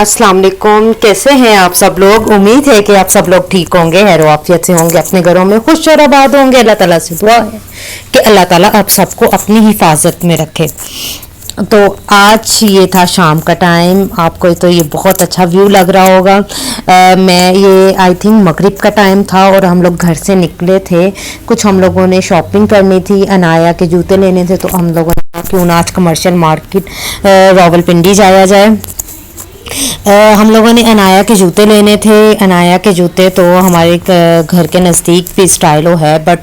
अस्सलाम वालेकुम। कैसे हैं आप सब लोग? उम्मीद है कि आप सब लोग ठीक होंगे, खैर आफियत से होंगे, अपने घरों में खुश और आबाद होंगे। अल्लाह ताला से दुआ है कि अल्लाह ताला आप सबको अपनी हिफाजत में रखे। तो आज ये था शाम का टाइम, आपको तो ये बहुत अच्छा व्यू लग रहा होगा। मैं ये आई थिंक मगरिब का टाइम था और हम लोग घर से निकले थे। कुछ हम लोगों ने शॉपिंग करनी थी, अनाया के जूते लेने थे, तो हम लोगों ने कहा क्यों ना आज कमर्शियल मार्केट रावलपिंडी जाया जाए। हम लोगों ने अनाया के जूते लेने थे। अनाया के जूते तो हमारे घर के नज़दीक भी स्टाइलो है, बट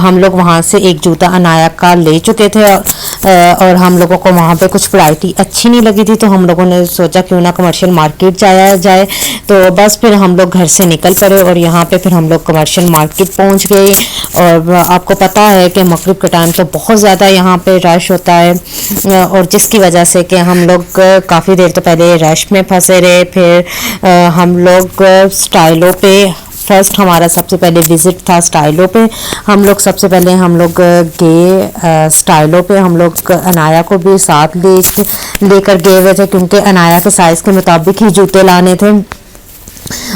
हम लोग वहाँ से एक जूता अनाया का ले चुके थे और हम लोगों को वहाँ पे कुछ वैरायटी अच्छी नहीं लगी थी, तो हम लोगों ने सोचा क्यों ना कमर्शियल मार्केट जाया जाए। तो बस फिर हम लोग घर से निकल पड़े और यहाँ पे फिर हम लोग कमर्शियल मार्केट पहुँच गए। और आपको पता है कि मगरिब के टाइम तो बहुत ज़्यादा यहाँ पे रश होता है, और जिसकी वजह से कि हम लोग काफ़ी देर तो पहले रश में फंसे रहे। फिर हम लोग स्टाइलो पे, फर्स्ट हमारा सबसे पहले विज़िट था स्टाइलो पे। हम लोग सबसे पहले हम लोग गए स्टाइलो पे। हम लोग अनाया को भी साथ लेकर गए हुए थे, क्योंकि अनाया के साइज़ के मुताबिक ही जूते लाने थे।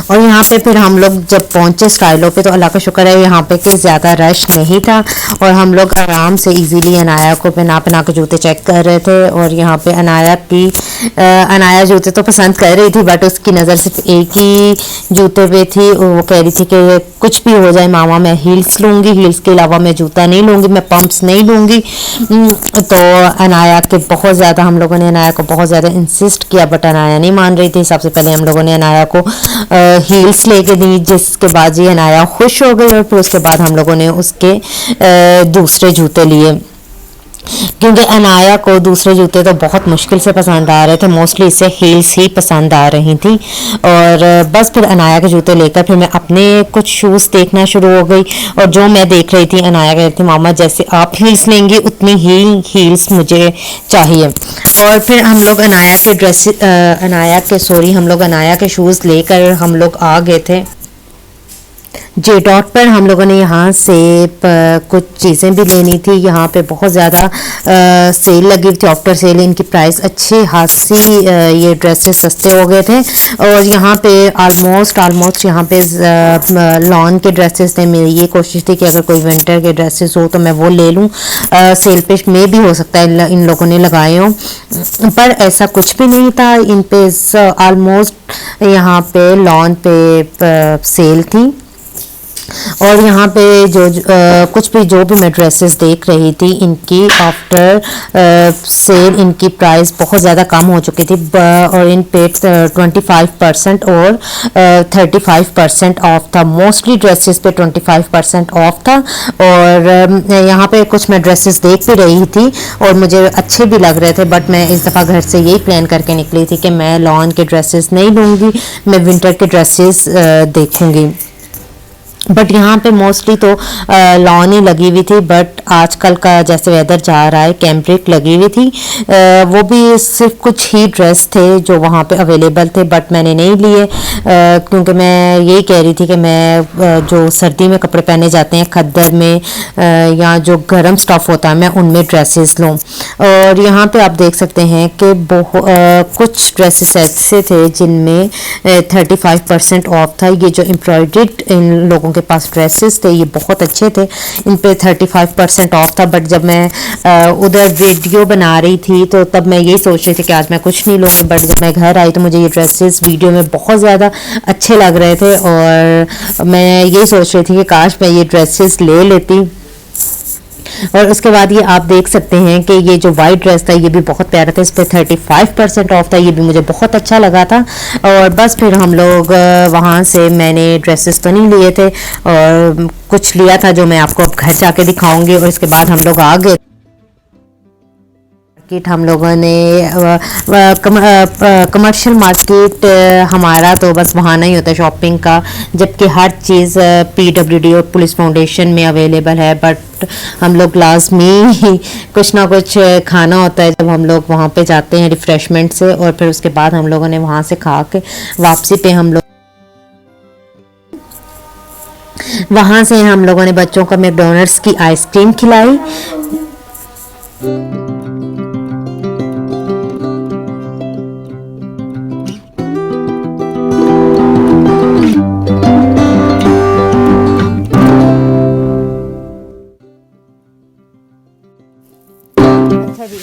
और यहाँ पे फिर हम लोग जब पहुँचे स्टाइलो पे, तो अल्लाह का शुक्र है यहाँ पे कि ज़्यादा रश नहीं था और हम लोग आराम से इजीली अनाया को पहना के जूते चेक कर रहे थे। और यहाँ पे अनाया जूते तो पसंद कर रही थी, बट उसकी नज़र सिर्फ एक ही जूते पे थी। वो कह रही थी कि कुछ भी हो जाए मामा, मैं हील्स लूँगी, हील्स के अलावा मैं जूता नहीं लूँगी, मैं पम्प्स नहीं लूँगी। तो अनाया के बहुत ज़्यादा, हम लोगों ने अनाया को बहुत ज़्यादा इंसिस्ट किया, बट अनाया नहीं मान रही थी। सबसे पहले हम लोगों ने अनाया को हील्स लेके दी, जिसके बाद ये अनाया खुश हो गई। और फिर उसके बाद हम लोगों ने उसके दूसरे जूते लिए, क्योंकि अनाया को दूसरे जूते तो बहुत मुश्किल से पसंद आ रहे थे, मोस्टली इसे हील्स ही पसंद आ रही थी। और बस फिर अनाया के जूते लेकर फिर मैं अपने कुछ शूज़ देखना शुरू हो गई। और जो मैं देख रही थी, अनाया कह रही थी मामा जैसे आप हील्स लेंगी उतनी ही हील्स मुझे चाहिए। और फिर हम लोग अनाया के शूज़ लेकर हम लोग आ गए थे जे डॉट पर। हम लोगों ने यहाँ से कुछ चीज़ें भी लेनी थी। यहाँ पे बहुत ज़्यादा सेल लगी हुई थी, आफ्टर सेल इनकी प्राइस अच्छी खासी, ये ड्रेसेस सस्ते हो गए थे। और यहाँ पे ऑलमोस्ट यहाँ पे लॉन के ड्रेसेस थे। मेरी ये कोशिश थी कि अगर कोई विंटर के ड्रेसेस हो तो मैं वो ले लूँ। सेल पे में भी हो सकता है इन लोगों ने लगाए हों, पर ऐसा कुछ भी नहीं था। इन पे ऑलमोस्ट यहाँ पे लॉन पे सेल थी। और यहाँ पे जो भी मैं ड्रेसेस देख रही थी, इनकी आफ्टर सेल इनकी प्राइस बहुत ज़्यादा कम हो चुकी थी। और इन पे 25% और 35% ऑफ था। मोस्टली ड्रेसेस पे 25% ऑफ था। और यहाँ पे कुछ मैं ड्रेसेस देख भी रही थी और मुझे अच्छे भी लग रहे थे, बट मैं इस दफ़ा घर से यही प्लान करके निकली थी कि मैं लॉन के ड्रेसेस नहीं लूँगी, मैं विंटर के ड्रेसेस देखूँगी। बट यहाँ पे मोस्टली तो लॉन ही लगी हुई थी, बट आजकल का जैसे वेदर जा रहा है कैम्ब्रिक लगी हुई थी। वो भी सिर्फ कुछ ही ड्रेस थे जो वहाँ पे अवेलेबल थे, बट मैंने नहीं लिए, क्योंकि मैं यही कह रही थी कि मैं जो सर्दी में कपड़े पहने जाते हैं खद्दर में, या जो गर्म स्टफ़ होता है, मैं उनमें ड्रेसेस लूँ। और यहाँ पे आप देख सकते हैं कि कुछ ड्रेसेस ऐसे थे जिनमें 35% ऑफ था। ये जो एम्ब्रॉयडर्ड इन लोगों के पास ड्रेसेस थे ये बहुत अच्छे थे, इन पे 35% ऑफ था। बट जब मैं उधर वीडियो बना रही थी तो तब मैं यही सोच रही थी कि आज मैं कुछ नहीं लूँगी, बट जब मैं घर आई तो मुझे ये ड्रेसेस वीडियो में बहुत ज़्यादा अच्छे लग रहे थे और मैं यही सोच रही थी कि काश मैं ये ड्रेसेस ले लेती। और उसके बाद ये आप देख सकते हैं कि ये जो वाइट ड्रेस था ये भी बहुत प्यारा था, इस पर 35% ऑफ था, ये भी मुझे बहुत अच्छा लगा था। और बस फिर हम लोग वहाँ से, मैंने ड्रेसेस तो नहीं लिए थे और कुछ लिया था जो मैं आपको अब घर जाके दिखाऊंगी। और इसके बाद हम लोग आ गए मार्केट। हम लोगों ने कमर्शियल मार्केट हमारा तो बस बहाना ही होता है शॉपिंग का, जबकि हर चीज़ PWD और पुलिस फाउंडेशन में अवेलेबल है। बट हम लोग लाजमी कुछ ना कुछ खाना होता है जब हम लोग वहाँ पे जाते हैं रिफ़्रेशमेंट से। और फिर उसके बाद हम लोगों ने वहाँ से खा के वापसी पे वहाँ से हम लोगों ने बच्चों को मैकडॉनल्ड्स की आइसक्रीम खिलाई।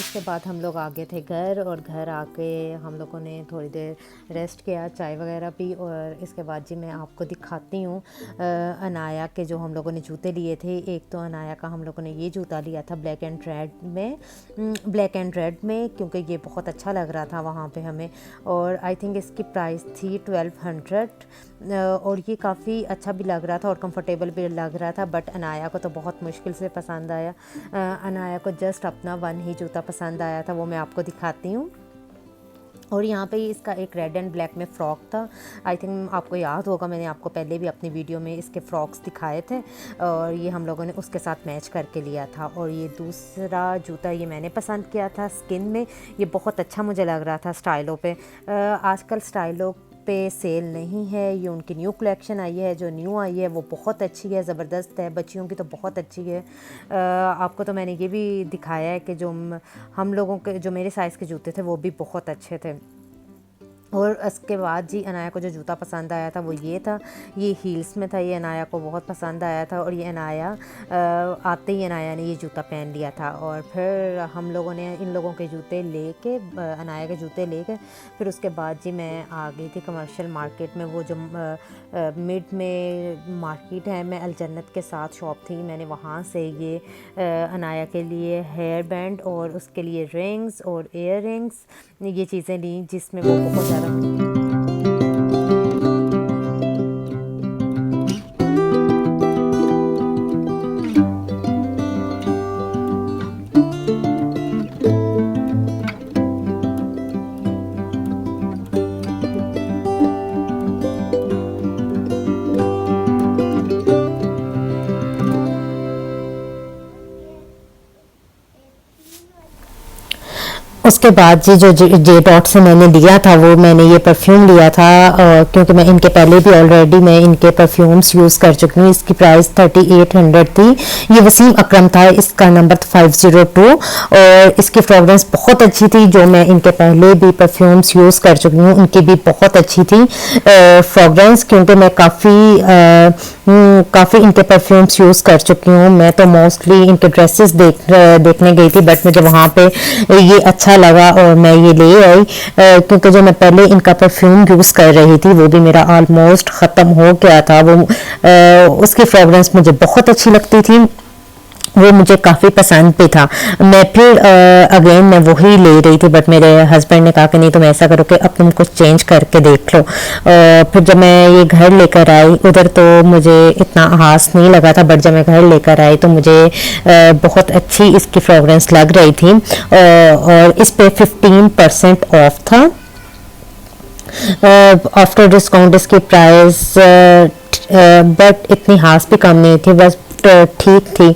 उसके बाद हम लोग आ गए थे घर, और घर आके हम लोगों ने थोड़ी देर रेस्ट किया, चाय वगैरह पी। और इसके बाद जी मैं आपको दिखाती हूँ अनाया के जो हम लोगों ने जूते लिए थे। एक तो अनाया का हम लोगों ने ये जूता लिया था ब्लैक एंड रेड में, क्योंकि ये बहुत अच्छा लग रहा था वहाँ पे हमें। और आई थिंक इसकी प्राइस थी 1200, और ये काफ़ी अच्छा भी लग रहा था और कंफर्टेबल भी लग रहा था। बट अनाया को तो बहुत मुश्किल से पसंद आया। अनाया को जस्ट अपना वन ही जूता पसंद आया था, वो मैं आपको दिखाती हूँ। और यहाँ पे इसका एक रेड एंड ब्लैक में फ़्रॉक था। आई थिंक आपको याद होगा, मैंने आपको पहले भी अपनी वीडियो में इसके फ़्रॉक्स दिखाए थे, और ये हम लोगों ने उसके साथ मैच करके लिया था। और ये दूसरा जूता ये मैंने पसंद किया था स्किन में, ये बहुत अच्छा मुझे लग रहा था स्टाइलों पे। आजकल स्टाइलों पे सेल नहीं है, ये उनकी न्यू कलेक्शन आई है, जो न्यू आई है वो बहुत अच्छी है, ज़बरदस्त है, बच्चियों की तो बहुत अच्छी है। आपको तो मैंने ये भी दिखाया है कि जो हम लोगों के जो मेरे साइज़ के जूते थे वो भी बहुत अच्छे थे। और उसके बाद जी अनाया को जो जूता पसंद आया था वो ये था, ये हील्स में था, ये अनाया को बहुत पसंद आया था। और ये अनाया आते ही अनाया ने ये जूता पहन लिया था। और फिर हम लोगों ने इन लोगों के जूते लेके, अनाया के जूते लेके, फिर उसके बाद जी मैं आ गई थी कमर्शियल मार्केट में। वो जो मिड में मार्केट है, मैं अलजन्नत के साथ शॉप थी, मैंने वहाँ से ये अनाया के लिए हेयर बैंड और उसके लिए रिंग्स और ईयर रिंग्स ये चीज़ें ली, जिसमें वो बहुत ज़्यादा उसके बाद जी जो जे डॉट से मैंने लिया था, वो मैंने ये परफ्यूम लिया था, क्योंकि मैं इनके पहले भी ऑलरेडी मैं इनके परफ्यूम्स यूज़ कर चुकी हूँ। इसकी प्राइस 3800 थी। ये वसीम अकरम था, इसका नंबर 502, और इसकी फ्रेगरेंस बहुत अच्छी थी। जो मैं इनके पहले भी परफ्यूम्स यूज़ कर चुकी हूँ उनकी भी बहुत अच्छी थी फ्रेगरेंस, क्योंकि मैं काफ़ी इनके परफ्यूम्स यूज़ कर चुकी हूँ। मैं तो मोस्टली इनके ड्रेसेस देखने गई थी, बट मुझे वहाँ पे ये अच्छा लगा और मैं ये ले आई, क्योंकि जो मैं पहले इनका परफ्यूम यूज़ कर रही थी वो भी मेरा ऑलमोस्ट ख़त्म हो गया था। वो उसकी फ्रेगरेंस मुझे बहुत अच्छी लगती थी, वो मुझे काफ़ी पसंद भी था। मैं फिर अगेन मैं वही ले रही थी, बट मेरे हस्बैंड ने कहा कि नहीं तुम ऐसा करो कि अब तुम कुछ चेंज करके देख लो। फिर जब मैं ये घर लेकर आई, उधर तो मुझे इतना खास नहीं लगा था, बट जब मैं घर लेकर आई तो मुझे बहुत अच्छी इसकी फ्रेगरेंस लग रही थी। और इस पे 15% ऑफ था। आफ्टर डिस्काउंट इसकी प्राइस बट इतनी खास भी कम नहीं थी, बस ठीक थी,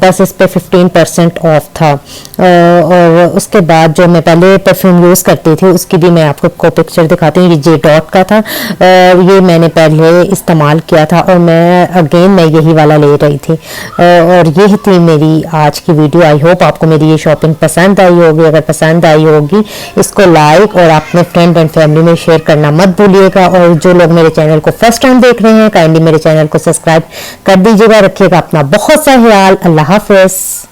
बस इस पे 15% ऑफ था। और उसके बाद जो मैं पहले परफ्यूम यूज़ करती थी उसकी भी मैं आपको पिक्चर दिखाती हूँ। ये जे डॉट का था, ये मैंने पहले इस्तेमाल किया था और मैं अगेन मैं यही वाला ले रही थी। और यही थी मेरी आज की वीडियो। आई होप आपको मेरी ये शॉपिंग पसंद आई होगी। अगर पसंद आई होगी इसको लाइक और अपने फ्रेंड एंड फैमिली में शेयर करना मत भूलिएगा। और जो लोग मेरे चैनल को फर्स्ट टाइम देख रहे हैं काइंडली मेरे चैनल को सब्सक्राइब कर दीजिएगा। रखिएगा अपना बहुत सा ख्याल। अल्लाह हाफ़िज़।